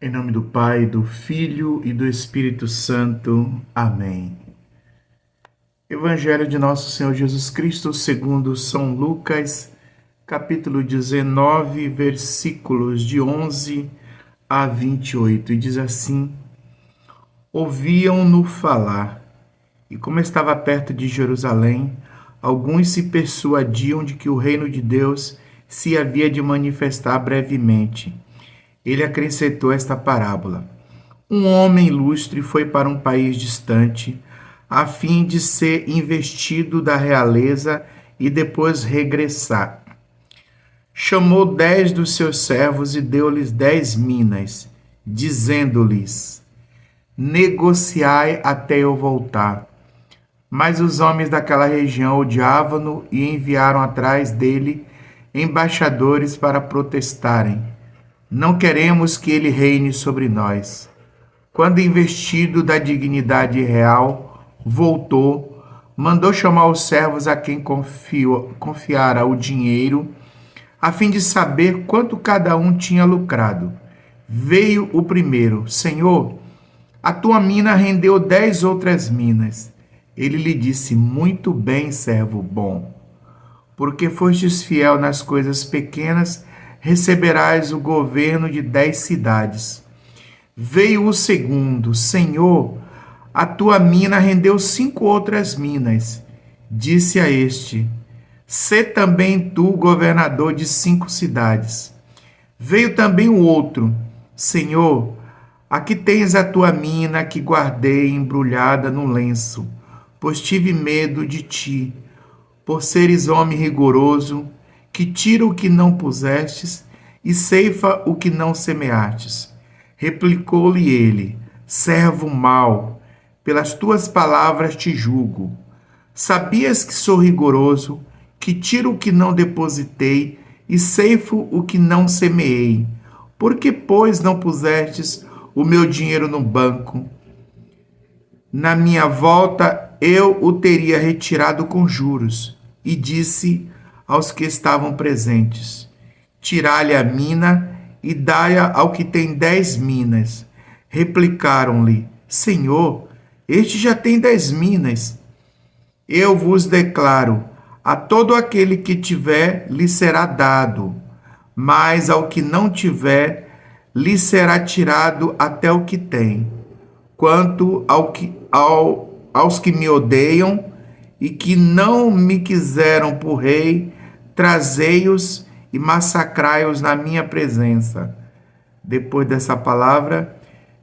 Em nome do Pai, do Filho e do Espírito Santo. Amém. Evangelho de Nosso Senhor Jesus Cristo, segundo São Lucas, capítulo 19, versículos de 11 a 28. E diz assim: Ouviam-no falar, e como estava perto de Jerusalém, alguns se persuadiam de que o reino de Deus se havia de manifestar brevemente. Ele acrescentou esta parábola: Um homem ilustre foi para um país distante, a fim de ser investido da realeza e depois regressar. Chamou 10 dos seus servos e deu-lhes 10 minas, dizendo-lhes: Negociai até eu voltar. Mas os homens daquela região odiavam-no e enviaram atrás dele embaixadores para protestarem: Não queremos que ele reine sobre nós. Quando investido da dignidade real, voltou, mandou chamar os servos a quem confiara o dinheiro, a fim de saber quanto cada um tinha lucrado. Veio o primeiro: Senhor, a tua mina rendeu 10 outras minas. Ele lhe disse: Muito bem, servo bom. Porque fostes fiel nas coisas pequenas, receberás o governo de 10 cidades. Veio o segundo: Senhor, a tua mina rendeu 5 outras minas. Disse a este: Sê também tu governador de 5 cidades. Veio também o outro: Senhor, aqui tens a tua mina que guardei embrulhada no lenço, pois tive medo de ti, por seres homem rigoroso, que tira o que não pusestes e ceifa o que não semeastes. Replicou-lhe ele: Servo mau, pelas tuas palavras te julgo. Sabias que sou rigoroso, que tiro o que não depositei e ceifo o que não semeei? Por que, pois, não pusestes o meu dinheiro no banco? Na minha volta eu o teria retirado com juros. E disse aos que estavam presentes: Tirai-lhe a mina e dai-a ao que tem 10 minas. Replicaram-lhe: Senhor, este já tem 10 minas. Eu vos declaro: a todo aquele que tiver, lhe será dado, mas ao que não tiver, lhe será tirado até o que tem. Quanto aos que me odeiam e que não me quiseram por rei, trazei-os e massacrai-os na minha presença. Depois dessa palavra,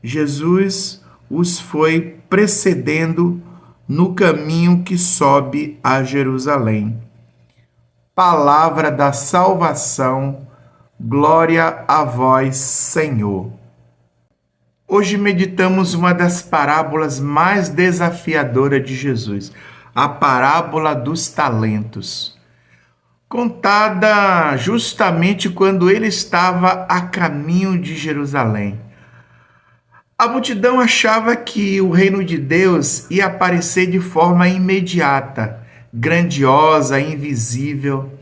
Jesus os foi precedendo no caminho que sobe a Jerusalém. Palavra da salvação, glória a vós, Senhor. Hoje meditamos uma das parábolas mais desafiadoras de Jesus, a parábola dos talentos, contada justamente quando ele estava a caminho de Jerusalém. A multidão achava que o reino de Deus ia aparecer de forma imediata, grandiosa, invisível.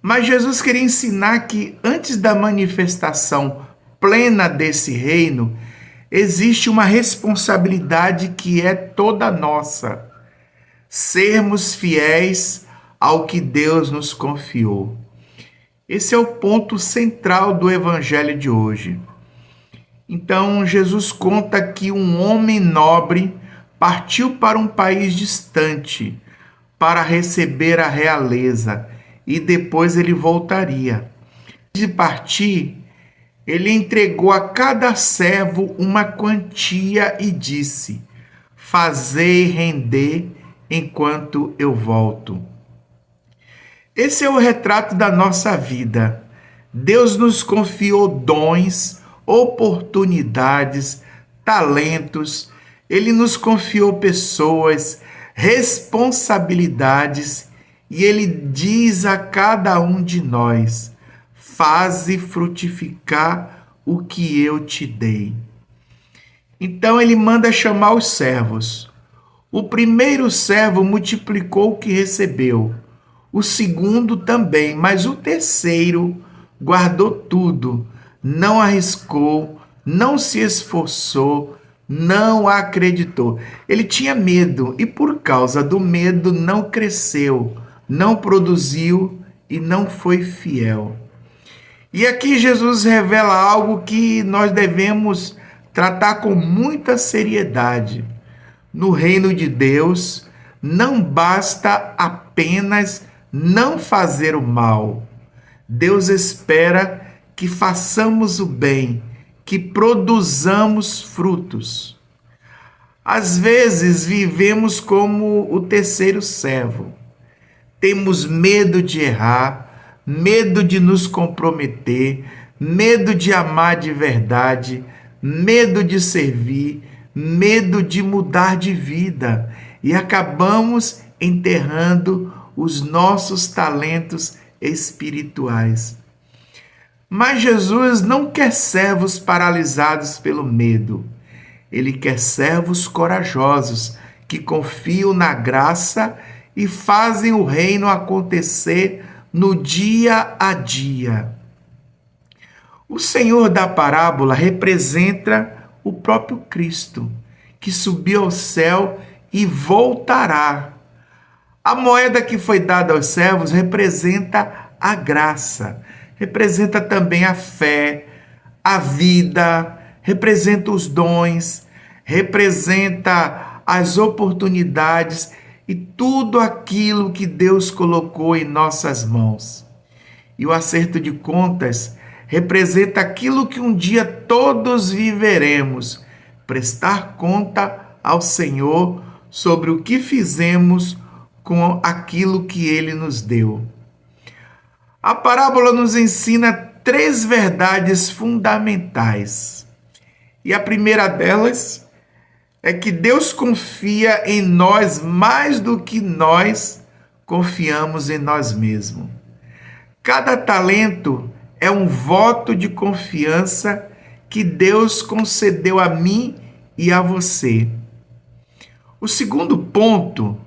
Mas Jesus queria ensinar que antes da manifestação plena desse reino, existe uma responsabilidade que é toda nossa: sermos fiéis ao que Deus nos confiou. Esse é o ponto central do evangelho de hoje. Então, Jesus conta que um homem nobre partiu para um país distante para receber a realeza e depois ele voltaria. Antes de partir, ele entregou a cada servo uma quantia e disse: Fazei render enquanto eu volto. Esse é o retrato da nossa vida. Deus nos confiou dons, oportunidades, talentos. Ele nos confiou pessoas, responsabilidades, e ele diz a cada um de nós: faze frutificar o que eu te dei. Então ele manda chamar os servos. O primeiro servo multiplicou o que recebeu, o segundo também, mas o terceiro guardou tudo, não arriscou, não se esforçou, não acreditou. Ele tinha medo e, por causa do medo, não cresceu, não produziu e não foi fiel. E aqui Jesus revela algo que nós devemos tratar com muita seriedade. No reino de Deus, não basta apenas não fazer o mal. Deus espera que façamos o bem, que produzamos frutos. Às vezes vivemos como o terceiro servo. Temos medo de errar, medo de nos comprometer, medo de amar de verdade, medo de servir, medo de mudar de vida e acabamos enterrando os nossos talentos espirituais. Mas Jesus não quer servos paralisados pelo medo. Ele quer servos corajosos que confiam na graça e fazem o reino acontecer no dia a dia. O Senhor da parábola representa o próprio Cristo, que subiu ao céu e voltará. A moeda que foi dada aos servos representa a graça, representa também a fé, a vida, representa os dons, representa as oportunidades e tudo aquilo que Deus colocou em nossas mãos. E o acerto de contas representa aquilo que um dia todos viveremos, prestar conta ao Senhor sobre o que fizemos com aquilo que Ele nos deu. A parábola nos ensina 3 verdades fundamentais. E a primeira delas é que Deus confia em nós mais do que nós confiamos em nós mesmos. Cada talento é um voto de confiança que Deus concedeu a mim e a você. O segundo ponto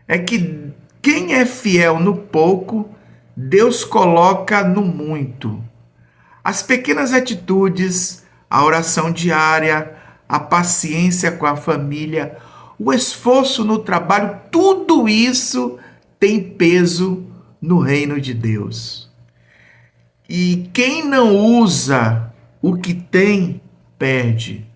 é que quem é fiel no pouco, Deus coloca no muito. As pequenas atitudes, a oração diária, a paciência com a família, o esforço no trabalho, tudo isso tem peso no reino de Deus. E quem não usa o que tem, perde.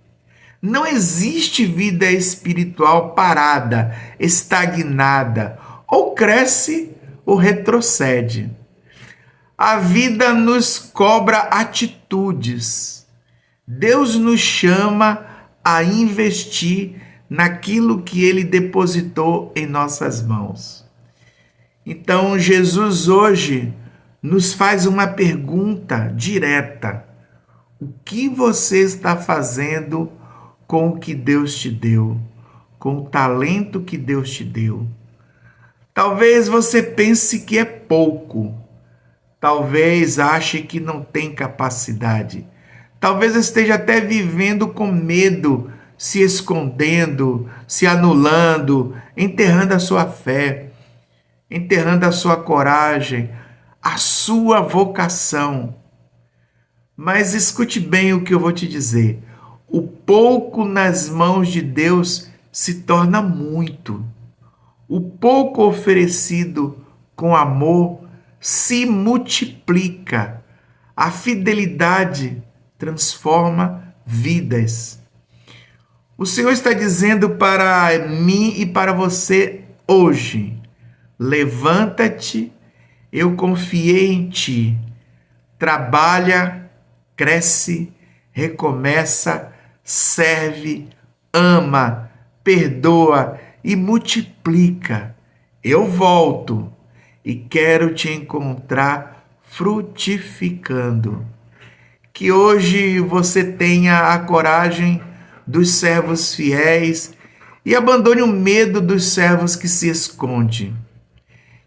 Não existe vida espiritual parada, estagnada, ou cresce ou retrocede. A vida nos cobra atitudes. Deus nos chama a investir naquilo que Ele depositou em nossas mãos. Então, Jesus hoje nos faz uma pergunta direta: o que você está fazendo com o que Deus te deu, com o talento que Deus te deu? Talvez você pense que é pouco, talvez ache que não tem capacidade, talvez esteja até vivendo com medo, se escondendo, se anulando, enterrando a sua fé, enterrando a sua coragem, a sua vocação. Mas escute bem o que eu vou te dizer. O pouco nas mãos de Deus se torna muito. O pouco oferecido com amor se multiplica. A fidelidade transforma vidas. O Senhor está dizendo para mim e para você hoje: levanta-te, eu confiei em ti. Trabalha, cresce, recomeça, serve, ama, perdoa e multiplica. Eu volto e quero te encontrar frutificando. Que hoje você tenha a coragem dos servos fiéis e abandone o medo dos servos que se escondem.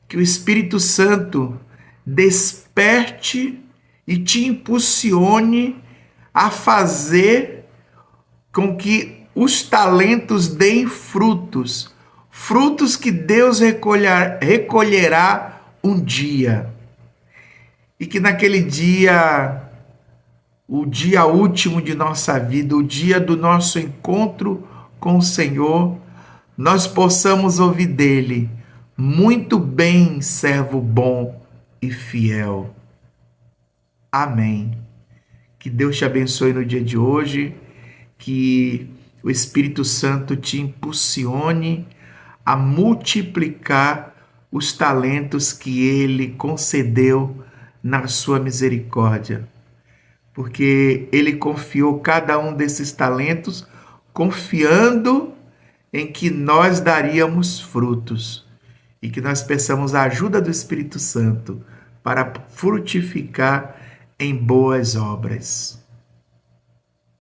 Que o Espírito Santo desperte e te impulsione a fazer com que os talentos deem frutos, frutos que Deus recolherá um dia. E que naquele dia o dia último de nossa vida, o dia do nosso encontro com o Senhor, nós possamos ouvir dele: muito bem, servo bom e fiel. Amém. Que Deus te abençoe no dia de hoje, que o Espírito Santo te impulsione a multiplicar os talentos que ele concedeu na sua misericórdia, porque ele confiou cada um desses talentos, confiando em que nós daríamos frutos e que nós peçamos a ajuda do Espírito Santo para frutificar em boas obras.